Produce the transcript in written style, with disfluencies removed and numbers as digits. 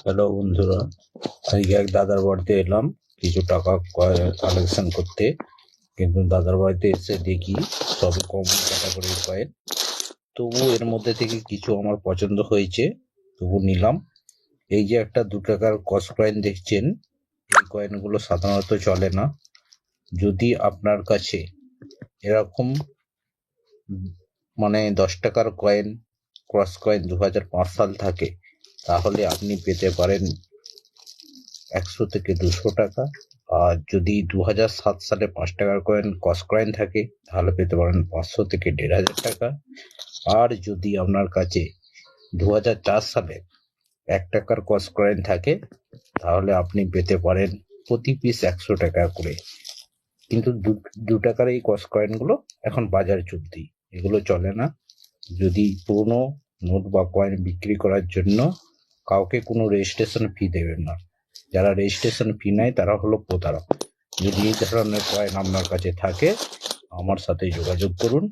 Hello বন্ধুরা, আজকে এক দাদার বাড়িতে এলাম কিছু টাকা কালেকশন করতে। কিন্তু দাদার বাড়িতে এসে দেখি সবই কম ক্যাটাগরির কয়েন। তবু এর মধ্যে থেকে কিছু আমার পছন্দ হয়েছে, তবু নিলাম। এই যে একটা 2 টাকার কস কয়েন দেখছেন, এই কয়েনগুলো সাধারণত চলে না। যদি আপনার কাছে এরকম মানে 10 টাকার কয়েন, ক্রস কয়েন 2005 সাল থাকে, তাহলে আপনি পেতে পারেন 100 থেকে 200 টাকা। আর যদি 2007 সালে 5 টাকার কয়েন কস কয়েন থাকে, তাহলে পেতে পারেন 500 থেকে 1500 টাকা। আর যদি আপনার কাছে 2004 সালে 1 টাকার কস কয়েন থাকে, তাহলে আপনি পেতে পারেন প্রতি পিস 100 টাকা করে। কিন্তু 2 টাকার এই কস কয়েনগুলো এখন বাজার চলতি, এগুলো চলে না। যদি পুরনো নোট বা কয়েন বিক্রি করার জন্য কাউকে কোনো রেজিস্ট্রেশন ফি দেবেন না। যারা রেজিস্ট্রেশন ফি নেয় তারা হলো প্রতারক। যদি এই ধরনের কয়েন আপনার কাছে থাকে, আমার সাথে যোগাযোগ করুন।